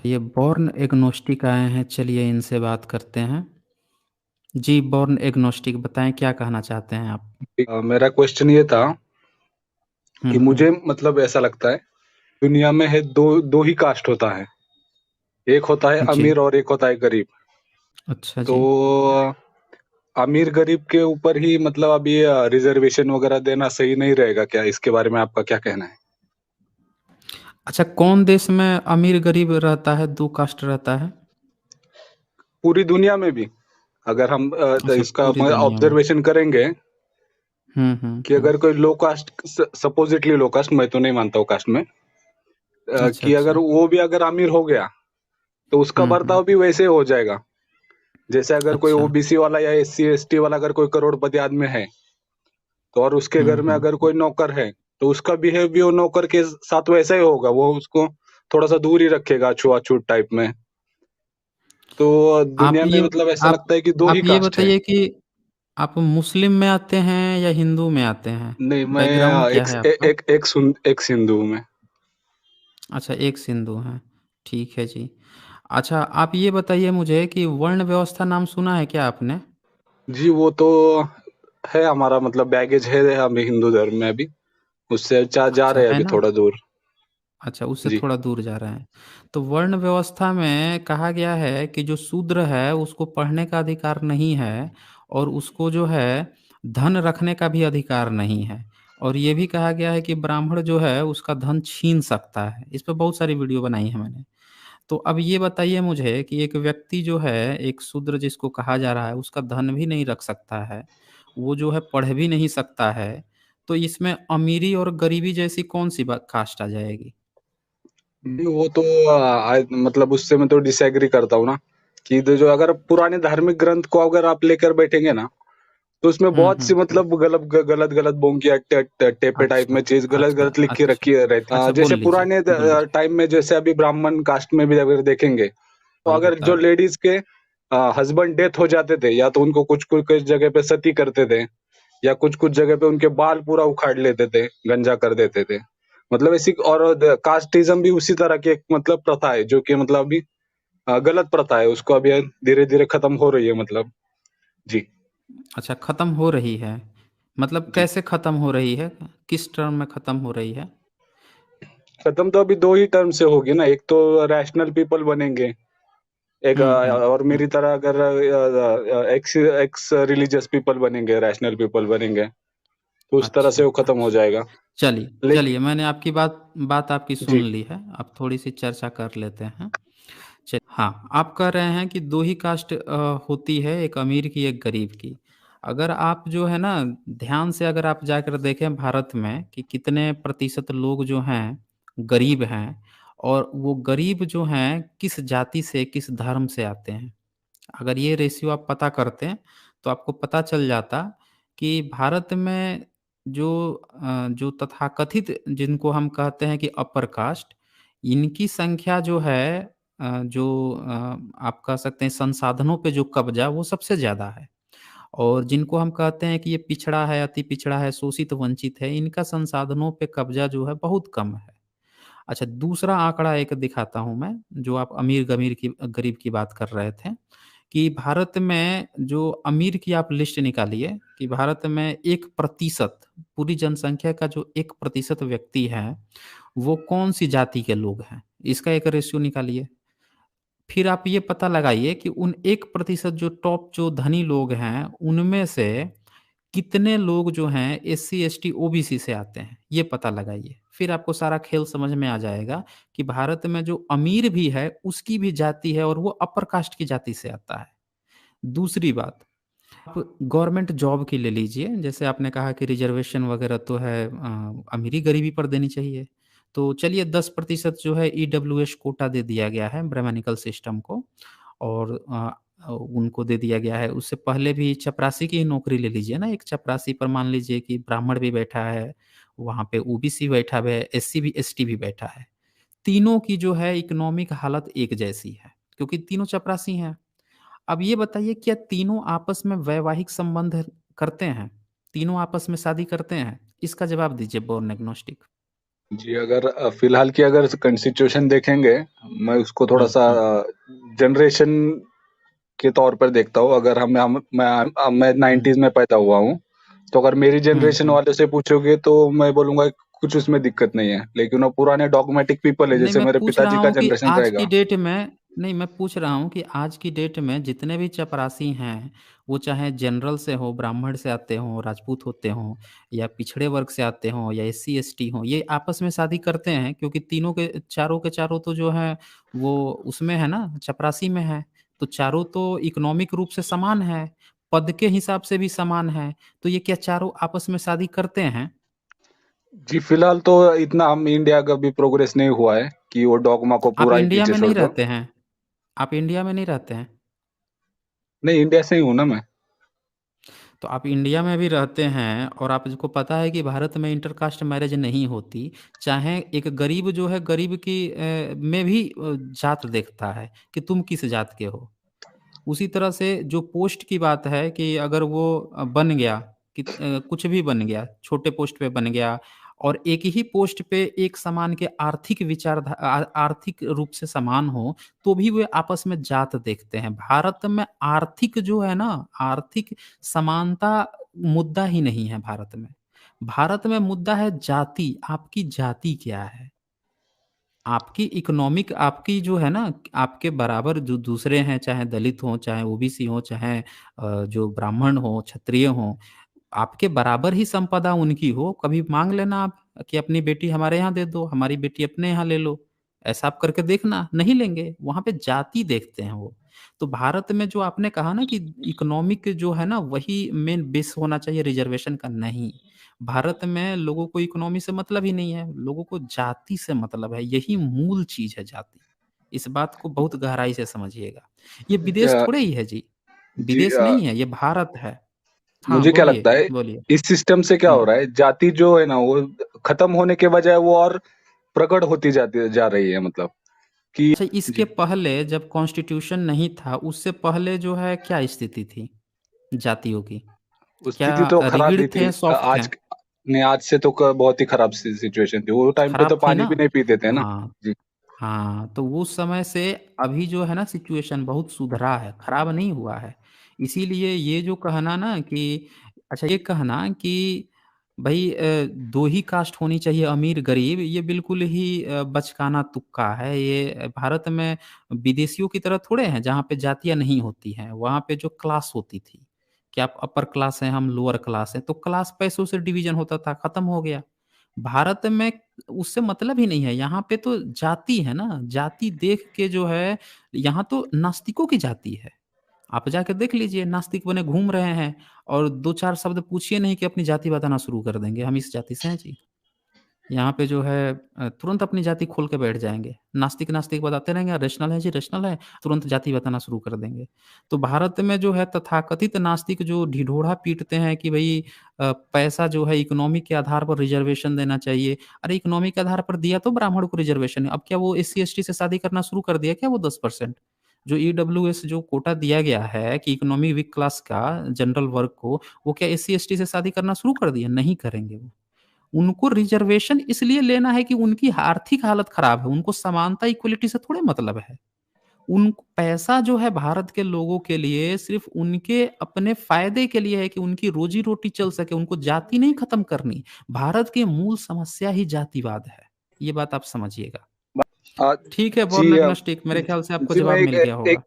ये born agnostic आए हैं, चलिए इनसे बात करते हैं। जी, बॉर्न एग्नोस्टिक बताएं क्या कहना चाहते हैं आप? मेरा क्वेश्चन ये था कि हम्म। मुझे मतलब ऐसा लगता है दुनिया में है दो दो ही कास्ट होता है। एक होता है जी। अमीर और एक होता है गरीब। अच्छा तो जी। अमीर गरीब के ऊपर ही मतलब अभी रिजर्वेशन वगैरह देना सही नहीं रहेगा क्या? इसके बारे में आपका क्या कहना है? अच्छा, कौन देश में अमीर गरीब रहता है, दो कास्ट रहता है? पूरी दुनिया में भी अगर हम अच्छा, इसका पूरी दुनिया में। ऑब्जर्वेशन करेंगे कि हम्म। अगर कोई लो कास्ट, सपोजिटली लो कास्ट, मैं तो नहीं मानता हूँ कास्ट में, अच्छा कि अगर अच्छा। वो भी अगर अमीर हो गया तो उसका हम्म। बर्ताव भी वैसे हो जाएगा। जैसे अगर कोई अच्छा। ओबीसी वाला या एससी एसटी वाला अगर कोई करोड़पति आदमी है, तो और उसके घर में हम्म। अगर कोई नौकर है, तो उसका बिहेवियर नौकर के साथ वैसा ही होगा। वो उसको थोड़ा सा दूर ही रखेगा, छुआछूत टाइप में। तो आप दुनिया में ये मतलब ऐसा आप लगता है कि दो ही आप ये कास्ट है। बताइए कि आप मुस्लिम में आते हैं या हिंदू में आते हैं? नहीं, मैं बैकग्राउंड क्या एक है एक आपका? एक सिंधु में। अच्छा, एक सिंधु हैं। ठीक है जी। अच्छा, आप ये बताइए मुझे कि वर्ण व्यवस्था नाम सुना है क्या आपने? जी, वो तो है, हमारा मतलब बैगेज है हमें हिंदू धर्म में अभी। उससे जा अच्छा, रहे हैं है अभी ना? थोड़ा दूर। अच्छा, उससे जी। थोड़ा दूर जा रहे हैं। तो वर्ण व्यवस्था में कहा गया है कि जो शूद्र है उसको पढ़ने का अधिकार नहीं है, और उसको जो है धन रखने का भी अधिकार नहीं है। और ये भी कहा गया है कि ब्राह्मण जो है उसका धन छीन सकता है। इस पे बहुत सारी वीडियो बनाई है मैंने। तो अब ये बताइए मुझे कि एक व्यक्ति जो है, एक शूद्र जिसको कहा जा रहा है, उसका धन भी नहीं रख सकता है, वो जो है पढ़ भी नहीं सकता है, तो इसमें अमीरी और गरीबी जैसी कौन सी कास्ट आ जाएगी? जी, वो तो मतलब उससे मैं तो डिसएग्री करता हूँ ना, कि जो अगर पुराने धार्मिक ग्रंथ को अगर आप लेकर बैठेंगे ना, तो उसमें बहुत सी हम्म। मतलब गलत गलत बोंकिया टेपे टाइप अच्छा में चीज गलत अच्छा गलत लिख के अच्छा। रखी रहती। अच्छा, जैसे बोल लीजिए पुराने बोल लीजिए। टाइम में, जैसे अभी ब्राह्मण कास्ट में भी अगर देखेंगे, तो सवाल अगर होता जो है। लेडीज के हस्बैंड डेथ हो जाते थे, या तो उनको कुछ कुछ जगह पे सती करते थे, या कुछ कुछ जगह पे उनके बाल पूरा उखाड़ लेते थे, गंजा कर देते थे। मतलब ऐसी, और कास्टिज्म भी उसी तरह की एक मतलब प्रथा है, जो कि मतलब अभी गलत प्रथा है। उसको अभी धीरे धीरे खत्म हो रही है मतलब। जी। अच्छा, खत्म हो रही है? मतलब जी। कैसे खत्म हो रही है? किस टर्म में खत्म हो रही है? खत्म तो अभी दो ही टर्म से होगी ना। एक तो रैशनल पीपल बनेंगे, एक और हम्म। मेरी तरह अगर एक्स एक्स रिलीजियस पीपल बनेंगे, रैशनल पीपल बनेंगे, तो उस तरह अच्छा से वो खत्म हो अच्छा। जाएगा। चलिए लेकिन चलिए, मैंने आपकी बात बात आपकी सुन जी। ली है। अब थोड़ी सी चर्चा कर लेते हैं। चलिए, हाँ, आप कह रहे हैं कि दो ही कास्ट होती है, एक अमीर की एक गरीब की। अगर आप जो है ना, ध्यान से अगर आप जाकर देखें भारत में कि कितने प्रतिशत लोग जो हैं गरीब हैं, और वो गरीब जो हैं किस जाति से किस धर्म से आते हैं, अगर ये रेशियो आप पता करते हैं तो आपको पता चल जाता कि भारत में जो जो तथाकथित जिनको हम कहते हैं कि अपर कास्ट, इनकी संख्या जो है, जो आप कह सकते हैं संसाधनों पे जो कब्जा, वो सबसे ज़्यादा है। और जिनको हम कहते हैं कि ये पिछड़ा है, अति पिछड़ा है, शोषित वंचित है, इनका संसाधनों पे कब्जा जो है बहुत कम है। अच्छा, दूसरा आंकड़ा एक दिखाता हूँ मैं, जो आप अमीर गमीर की गरीब की बात कर रहे थे, कि भारत में जो अमीर की आप लिस्ट निकालिए कि भारत में 1% पूरी जनसंख्या का जो 1% व्यक्ति है, वो कौन सी जाति के लोग हैं, इसका एक रेशियो निकालिए। फिर आप ये पता लगाइए कि उन 1% जो टॉप जो धनी लोग हैं, उनमें से कितने लोग जो हैं एससी एसटी ओबीसी से आते हैं, ये पता लगाइए। फिर आपको सारा खेल समझ में आ जाएगा कि भारत में जो अमीर भी है उसकी भी जाति है, और वो अपर कास्ट की जाति से आता है। दूसरी बात, आप गवर्नमेंट जॉब की ले लीजिए, जैसे आपने कहा कि रिजर्वेशन वगैरह तो है, अमीरी गरीबी पर देनी चाहिए। तो चलिए 10% जो है ईडब्ल्यूएस कोटा दे दिया गया है ब्राह्मणिकल सिस्टम को, और उनको दे दिया गया है। उससे पहले भी चपरासी की ही नौकरी ले लीजिए ना, एक चपरासी पर मान लीजिए कि ब्राह्मण भी बैठा है, वहाँ पे ओबीसी बैठा है, एससी भी एसटी भी बैठा है। तीनों की जो है इकोनॉमिक हालत एक जैसी है, क्योंकि तीनों चपरासी हैं। अब ये बताइए, क्या तीनों आपस में वैवाहिक संबंध करते हैं? तीनों आपस में शादी करते हैं? इसका जवाब दीजिए, बोर्न एग्नोस्टिक। जी, अगर फिलहाल की अगर सिचुएशन देखेंगे, मैं उसको थोड़ा-सा हुँ। जनरेशन के तौर पर देखता हूँ। अगर मैं हुँ। 90s में पैदा हुआ हूँ, तो अगर मेरी हुँ, जनरेशन हुँ। वाले से पूछोगे तो मैं बोलूँगा कुछ उसमें दिक्कत नहीं है। लेकिन वो पुराने डॉग्मेटिक पीपल है, नहीं, जैसे मैं मेरे पूछ रहा पिताजी का हूँ कि जनरेशन आज की रहेगा। डेट में नहीं, मैं पूछ रहा हूँ कि आज की डेट में जितने भी चपरासी हैं, वो चाहे जनरल से हो, ब्राह्मण से आते हों, राजपूत होते हों या पिछड़े वर्ग से आते हों या एससी, एसटी हों, ये आपस में शादी करते हैं क्योंकि तीनों के चारों तो जो हैं, वो उसमें है ना, चपरासी में है। तो चारों तो इकोनॉमिक रूप से समान हैं, पद के हिसाब से भी समान हैं, तो ये क्या चारों आपस में शादी करते हैं? जी, फिलहाल तो इतना हम इंडिया का भी प्रोग्रेस नहीं हुआ है कि वो डॉगमा को आप पूरा ही इंडिया पीछे में छोड़ नहीं दो। रहते हैं? आप इंडिया में नहीं रहते हैं? नहीं, इंडिया से ही हूँ ना मैं। तो आप इंडिया में भी रहते हैं और आपको पता है कि भारत में इंटरकास्ट मैरिज नहीं होती। चाहे एक गरीब जो है, गरीब की में भी जात देखता है कि तुम किस जात के हो। उसी तरह से जो पोस्ट की बात है कि अगर वो बन गया कि कुछ भी बन गया, छोटे पोस्ट पे बन गया और एक ही पोस्ट पे एक समान के आर्थिक रूप से समान हो, तो भी वे आपस में जात देखते हैं। भारत में आर्थिक जो है ना, आर्थिक समानता मुद्दा ही नहीं है भारत में। भारत में मुद्दा है जाति, आपकी जाति क्या है? आपकी इकोनॉमिक आपकी जो है ना, आपके बराबर जो दूसरे हैं, चाहे दलित हों, चाहे ओबीसी हों, चाहे जो ब्राह्मण हों, क्षत्रिय हों, आपके बराबर ही संपदा उनकी हो, कभी माँग लेना आप कि अपनी बेटी हमारे यहाँ दे दो, हमारी बेटी अपने यहाँ ले लो। ऐसा आप करके देखना, नहीं लेंगे, वहाँ पे जाति देखते हैं वो। तो भारत में जो आपने कहा ना कि इकोनॉमिक जो है ना, वही मेन बेस होना चाहिए रिज़र्वेशन का, नहीं। भारत में लोगों को इकोनॉमी से मतलब ही नहीं है, लोगों को जाति से मतलब है, यही मूल चीज़ है जाति। इस बात को बहुत गहराई से समझिए। ये विदेश ज थोड़े ही है जी, जी विदेश नहीं है, ये भारत है। हाँ, मुझे क्या बोलिए, लगता है, बोलिए। इस सिस्टम से क्या हो हुँ। रहा है, जाति जो है ना वो खत्म होने के बजाय वो और प्रकट होती जाती जा रही है, मतलब कि अच्छा, इसके जी, पहले जब कॉन्स्टिट्यूशन नहीं था, उससे पहले जो है क्या स्थिति थी जातियों की? क्या स्थिति तो खराब रिगिड ही थी। थे, सॉफ्ट थे? आज नहीं, आज से तो बहुत ही खराब सिचुएशन थी। वो टाइम पे तो खराब थी पानी ना? भी नहीं पीते थे ना। हाँ। जी। हाँ, तो उस समय से अभी जो है ना सिचुएशन बहुत सुधरा है, खराब नहीं हुआ है। इसीलिए ये जो कहना ना कि अच्छा, ये कहना कि भई 2 ही कास्ट होनी चाहिए अमीर-गरीब, ये बिल्कुल ही बचकाना तुक्का है। ये भारत में विदेशियों की तरह थोड़े हैं जहाँ पे जातियाँ नहीं होती हैं। वहाँ पे जो क्लास होती थी, कि आप अपर क्लास हैं, हम लोअर क्लास हैं, तो क्लास पैसों से डिवीज़न होता था, खत्म हो गया। भारत में उससे मतलब ही नहीं है, यहाँ पे तो जाति है ना, जाति देख के जो है, यहाँ तो नास्तिकों की जाति है। आप जाके देख लीजिए, नास्तिक बने घूम रहे हैं और 2-4 शब्द पूछिए नहीं कि अपनी जाति बताना शुरू कर देंगे, हम इस जाति से हैं जी। यहाँ पे जो है तुरंत अपनी जाति खोल के बैठ जाएँगे। नास्तिक बताते रहेंगे, रेशनल है जी, रेशनल है, तुरंत जाति बताना शुरू कर देंगे। तो भारत में जो है तथाकथित नास्तिक जो ढिढोरा पीटते हैं कि भई पैसा जो है इकोनॉमी के आधार पर रिज़र्वेशन देना चाहिए। अरे इकोनॉमी के आधार पर दिया तो ब्राह्मण को रिज़र्वेशन है, अब क्या वो एससी-एसटी से शादी करना शुरू कर दिया क्या वो 10%? जो ईडब्ल्यूएस जो कोटा दिया गया है कि इकोनॉमी वीक क्लास का जनरल वर्ग को, वो क्या एससी-एसटी से शादी करना शुरू कर दिया? नहीं करेंगे वो। उनको रिज़र्वेशन इसलिए लेना है कि उनकी आर्थिक हालत खराब है, उनको समानता इक्वालिटी से थोड़े मतलब है। उनको पैसा जो है भारत के लोगों के लिए सिर्फ़ उनके अपने फ़ायदे के लिए है कि उनकी रोज़ी-रोटी चल सके, उनको जाति नहीं खत्म करनी। भारत की मूल समस्या ही जातिवाद है। ये बात आप समझिएगा। अ, ठीक है, जी बॉर्न एग्नोस्टिक मेरे ख्याल से आपको जी मैं जवाब एक मिल गया एक होगा।